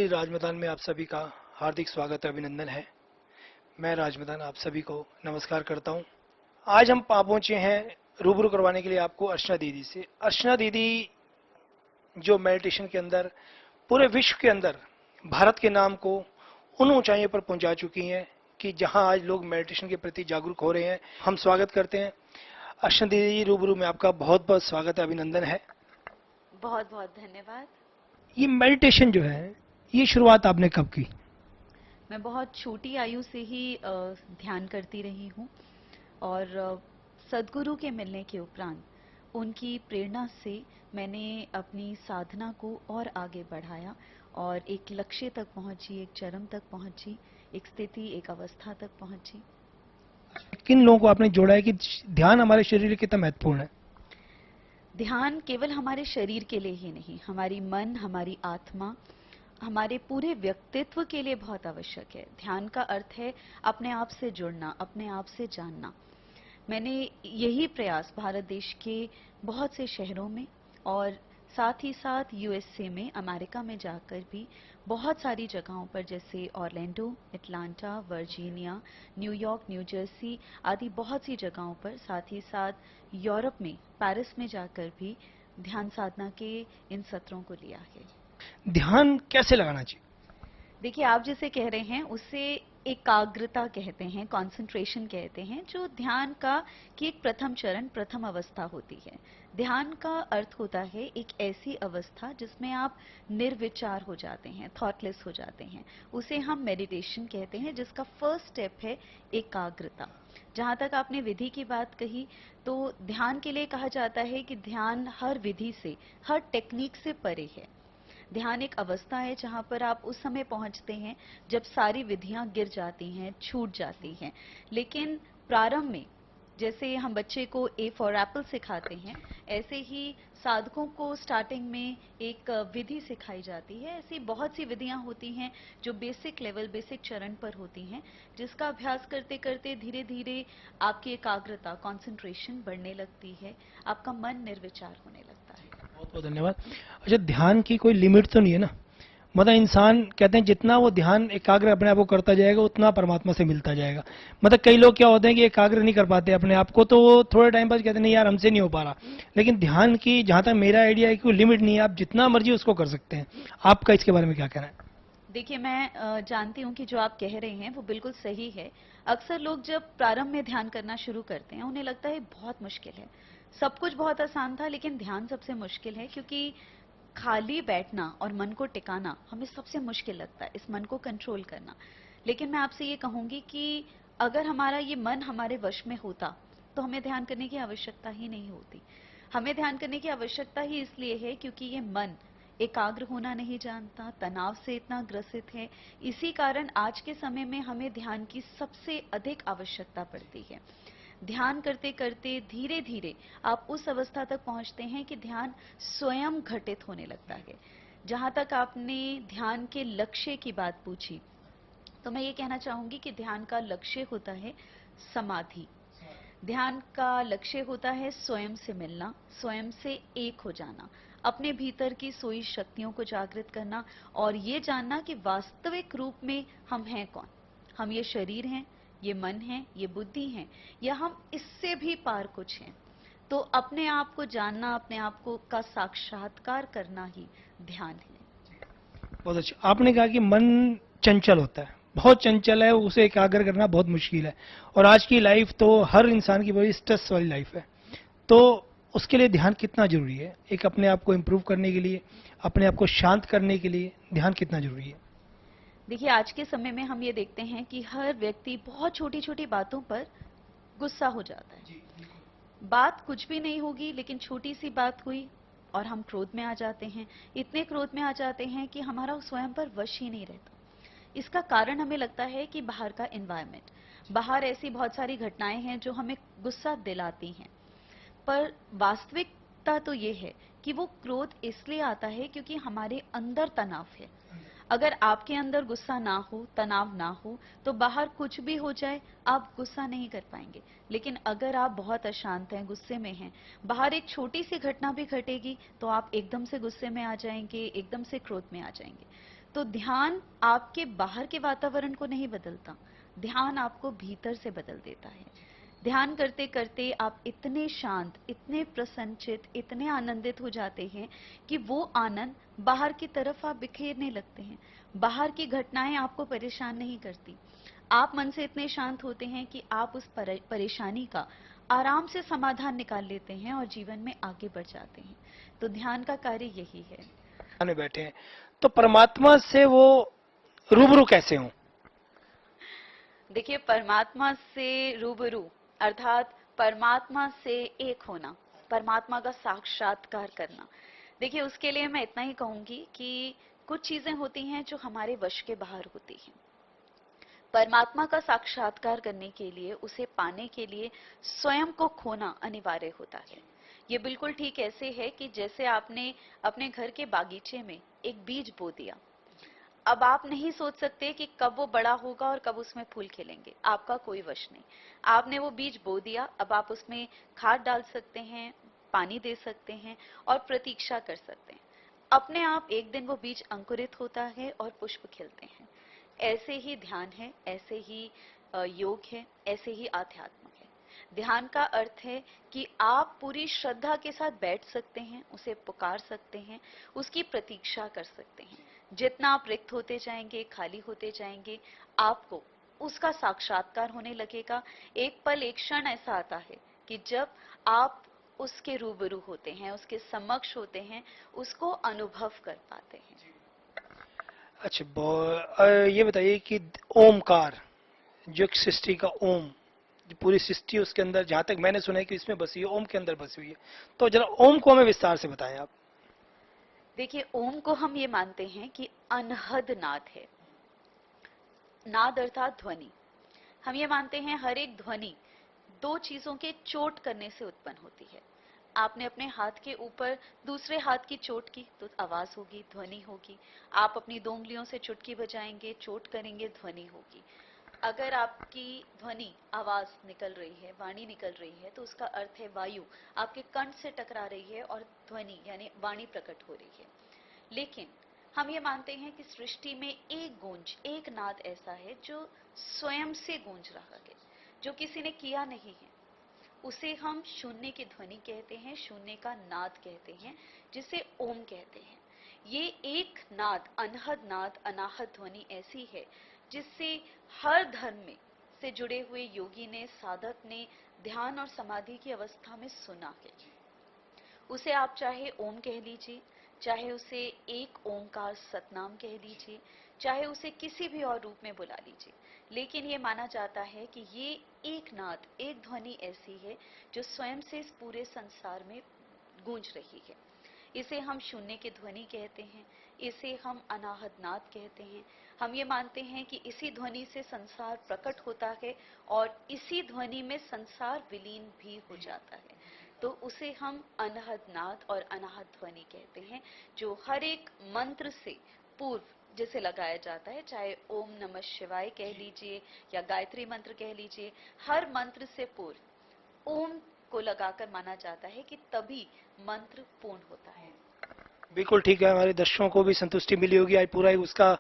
श्री राज मैदान में आप सभी का हार्दिक स्वागत है, अभिनंदन है। मैं राज मैदान आप सभी को नमस्कार करता हूं। आज हम पहुंचे हैं रूबरू करवाने के लिए आपको अर्चना दीदी से। अर्चना दीदी जो मेडिटेशन के अंदर पूरे विश्व के अंदर भारत के नाम को उन ऊंचाइयों पर पहुंचा चुकी हैं कि जहां आज लोग मेडिटेशन के प्रति जागरूक हो रहे हैं। हम स्वागत करते हैं अर्चना दीदी, रूबरू में आपका बहुत बहुत स्वागत है, अभिनंदन है। बहुत बहुत धन्यवाद। ये मेडिटेशन जो है, ये शुरुआत आपने कब की? मैं बहुत छोटी आयु से ही ध्यान करती रही हूँ और सद्गुरु के मिलने के उपरांत उनकी प्रेरणा से मैंने अपनी साधना को और आगे बढ़ाया और एक लक्ष्य तक पहुंची, एक चरम तक पहुंची, एक स्थिति, एक अवस्था तक पहुंची। किन लोगों को आपने जोड़ा है कि ध्यान हमारे शरीर के लिए कितना महत्वपूर्ण है? ध्यान केवल हमारे शरीर के लिए ही नहीं, हमारी मन, हमारी आत्मा, हमारे पूरे व्यक्तित्व के लिए बहुत आवश्यक है। ध्यान का अर्थ है अपने आप से जुड़ना, अपने आप से जानना। मैंने यही प्रयास भारत देश के बहुत से शहरों में और साथ ही साथ यूएसए में, अमेरिका में जाकर भी बहुत सारी जगहों पर, जैसे Orlando, Atlanta, Virginia, New York, new Jersey आदि बहुत सी जगहों पर, साथ ही साथ यूरोप में, पेरिस में जाकर भी ध्यान साधना के इन सत्रों को लिया है। ध्यान कैसे लगाना चाहिए? देखिए, आप जिसे कह रहे हैं उसे एकाग्रता कहते हैं, कंसंट्रेशन कहते हैं, जो ध्यान का की एक प्रथम चरण, प्रथम अवस्था होती है। ध्यान का अर्थ होता है एक ऐसी अवस्था जिसमें आप निर्विचार हो जाते हैं, थॉटलेस हो जाते हैं। उसे हम मेडिटेशन कहते हैं, जिसका फर्स्ट स्टेप है एकाग्रता। जहां तक आपने विधि की बात कही, तो ध्यान के लिए कहा जाता है कि ध्यान हर विधि से, हर टेक्निक से परे है। ध्यान एक अवस्था है जहां पर आप उस समय पहुंचते हैं जब सारी विधियां गिर जाती हैं, छूट जाती हैं। लेकिन प्रारंभ में जैसे हम बच्चे को ए फॉर एप्पल सिखाते हैं, ऐसे ही साधकों को स्टार्टिंग में एक विधि सिखाई जाती है। ऐसी बहुत सी विधियां होती हैं जो बेसिक लेवल, बेसिक चरण पर होती हैं, जिसका अभ्यास करते करते धीरे धीरे आपकी एकाग्रता, कंसंट्रेशन बढ़ने लगती है, आपका मन निर्विचार होने लगता है। बहुत बहुत धन्यवाद। अच्छा, ध्यान की कोई लिमिट तो नहीं है ना? मतलब इंसान कहते हैं जितना वो ध्यान एकाग्र अपने आप को करता जाएगा उतना परमात्मा से मिलता जाएगा। मतलब कई लोग क्या होते हैं कि एकाग्र नहीं कर पाते अपने आप को, तो वो थोड़े टाइम बाद कहते हैं नहीं यार, हमसे नहीं हो पा रहा। लेकिन ध्यान की जहां तक मेरा आइडिया है कि कोई लिमिट नहीं है, आप जितना मर्जी उसको कर सकते हैं। आपका इसके बारे में क्या कहना है? देखिए, मैं जानती हूँ कि जो आप कह रहे हैं वो बिल्कुल सही है। अक्सर लोग जब प्रारंभ में ध्यान करना शुरू करते हैं, उन्हें लगता है बहुत मुश्किल है। सब कुछ बहुत आसान था, लेकिन ध्यान सबसे मुश्किल है, क्योंकि खाली बैठना और मन को टिकाना हमें सबसे मुश्किल लगता है, इस मन को कंट्रोल करना। लेकिन मैं आपसे ये कहूंगी कि अगर हमारा ये मन हमारे वश में होता, तो हमें ध्यान करने की आवश्यकता ही नहीं होती। हमें ध्यान करने की आवश्यकता ही इसलिए है क्योंकि ये मन एकाग्र होना नहीं जानता, तनाव से इतना ग्रसित है। इसी कारण आज के समय में हमें ध्यान की सबसे अधिक आवश्यकता पड़ती है। ध्यान करते करते धीरे धीरे आप उस अवस्था तक पहुंचते हैं कि ध्यान स्वयं घटित होने लगता है। जहां तक आपने ध्यान के लक्ष्य की बात पूछी, तो मैं ये कहना चाहूंगी कि ध्यान का लक्ष्य होता है समाधि। ध्यान का लक्ष्य होता है स्वयं से मिलना, स्वयं से एक हो जाना, अपने भीतर की सोई शक्तियों को जागृत करना और ये जानना कि वास्तविक रूप में हम हैं कौन। हम ये शरीर हैं, ये मन है, ये बुद्धि है, या हम इससे भी पार कुछ हैं। तो अपने आप को जानना, अपने आप को का साक्षात्कार करना ही ध्यान है। बहुत अच्छा। आपने कहा कि मन चंचल होता है, बहुत चंचल है, उसे एकाग्र करना बहुत मुश्किल है। और आज की लाइफ तो हर इंसान की बड़ी स्ट्रेस वाली लाइफ है। तो उसके लिए ध्यान कितना जरूरी है? एक अपने आप को इम्प्रूव करने के लिए, अपने आप को शांत करने के लिए ध्यान कितना जरूरी है? देखिए, आज के समय में हम ये देखते हैं कि हर व्यक्ति बहुत छोटी छोटी बातों पर गुस्सा हो जाता है। बात कुछ भी नहीं होगी, लेकिन छोटी सी बात हुई और हम क्रोध में आ जाते हैं। इतने क्रोध में आ जाते हैं कि हमारा स्वयं पर वश ही नहीं रहता। इसका कारण हमें लगता है कि बाहर का एनवायरनमेंट, बाहर ऐसी बहुत सारी घटनाएं हैं जो हमें गुस्सा दिलाती हैं। पर वास्तविकता तो ये है कि वो क्रोध इसलिए आता है क्योंकि हमारे अंदर तनाव है। अगर आपके अंदर गुस्सा ना हो, तनाव ना हो, तो बाहर कुछ भी हो जाए आप गुस्सा नहीं कर पाएंगे। लेकिन अगर आप बहुत अशांत हैं, गुस्से में हैं, बाहर एक छोटी सी घटना भी घटेगी तो आप एकदम से गुस्से में आ जाएंगे, एकदम से क्रोध में आ जाएंगे। तो ध्यान आपके बाहर के वातावरण को नहीं बदलता, ध्यान आपको भीतर से बदल देता है। ध्यान करते करते आप इतने शांत, इतने प्रसन्नचित, इतने आनंदित हो जाते हैं कि वो आनंद बाहर की तरफ आप बिखेरने लगते हैं। बाहर की घटनाएं आपको परेशान नहीं करती। आप मन से इतने शांत होते हैं कि आप उस परेशानी का आराम से समाधान निकाल लेते हैं और जीवन में आगे बढ़ जाते हैं। तो ध्यान का कार्य यही है। में बैठे हैं, तो परमात्मा से वो रूबरू कैसे हों? देखिए, परमात्मा से रूबरू अर्थात परमात्मा से एक होना, परमात्मा का साक्षात्कार करना। देखिए, उसके लिए मैं इतना ही कहूंगी कि कुछ चीजें होती हैं जो हमारे वश के बाहर होती हैं। परमात्मा का साक्षात्कार करने के लिए, उसे पाने के लिए स्वयं को खोना अनिवार्य होता है। ये बिल्कुल ठीक ऐसे है कि जैसे आपने अपने घर के बागीचे में एक बीज बो दिया। अब आप नहीं सोच सकते कि कब वो बड़ा होगा और कब उसमें फूल खिलेंगे, आपका कोई वश नहीं। आपने वो बीज बो दिया, अब आप उसमें खाद डाल सकते हैं, पानी दे सकते हैं और प्रतीक्षा कर सकते हैं। अपने आप एक दिन वो बीज अंकुरित होता है और पुष्प खिलते हैं। ऐसे ही ध्यान है, ऐसे ही योग है, ऐसे ही आध्यात्म है। ध्यान का अर्थ है कि आप पूरी श्रद्धा के साथ बैठ सकते हैं, उसे पुकार सकते हैं, उसकी प्रतीक्षा कर सकते हैं। जितना आप रिक्त होते जाएंगे, खाली होते जाएंगे, आपको उसका साक्षात्कार होने लगेगा। एक पल, एक क्षण ऐसा आता है कि जब आप उसके रूबरू होते हैं, उसके समक्ष होते हैं, उसको अनुभव कर पाते हैं। अच्छा, ये बताइए कि ओमकार, जो एक सृष्टि का ओम, जो पूरी सृष्टि उसके अंदर, जहां तक मैंने सुना है कि इसमें बसी है, ओम के अंदर बसी हुई है, तो जरा ओम को हमें विस्तार से बताएं आप। देखिए, ओम को हम ये मानते हैं कि अनहद नाद है। नाद अर्थात ध्वनि। हम ये मानते हैं हर एक ध्वनि दो चीजों के चोट करने से उत्पन्न होती है। आपने अपने हाथ के ऊपर दूसरे हाथ की चोट की तो आवाज होगी, ध्वनि होगी। आप अपनी दो उंगलियों से चुटकी बजाएंगे, चोट करेंगे, ध्वनि होगी। अगर आपकी ध्वनि, आवाज निकल रही है, वाणी निकल रही है, तो उसका अर्थ है वायु आपके कंठ से टकरा रही है और ध्वनि यानी वाणी प्रकट हो रही है। लेकिन हम ये मानते हैं कि सृष्टि में एक गूंज, एक नाद ऐसा है जो स्वयं से गूंज रहा है, जो किसी ने किया नहीं है। उसे हम शून्य की ध्वनि कहते हैं, शून्य का नाद कहते हैं, जिसे ओम कहते हैं। ये एक नाद, अनहद नाद, अनाहत ध्वनि ऐसी है जिससे हर धर्म में से जुड़े हुए योगी ने, साधक ने ध्यान और समाधि की अवस्था में सुना है। उसे आप चाहे ओम कह लीजिए, चाहे उसे एक ओंकार सतनाम कह लीजिए, चाहे उसे किसी भी और रूप में बुला लीजिए, लेकिन ये माना जाता है कि ये एक नाद, एक ध्वनि ऐसी है जो स्वयं से इस पूरे संसार में गूंज रही है। इसे हम शून्य की ध्वनि कहते हैं, इसे हम अनाहत नाद कहते हैं। हम ये मानते हैं कि इसी ध्वनि से संसार प्रकट होता है और इसी ध्वनि में संसार विलीन भी हो जाता है। तो उसे हम अनहद नाद और अनाहत ध्वनि कहते हैं, जो हर एक मंत्र से पूर्व जिसे लगाया जाता है, चाहे ओम नमः शिवाय कह लीजिए या गायत्री मंत्र कह लीजिए, हर मंत्र से पूर्व ओम को लगाकर माना जाता है कि तभी मंत्र पूर्ण होता है। बिल्कुल ठीक है, हमारे दर्शकों को भी संतुष्टि मिली होगी आज, पूरा ही उसका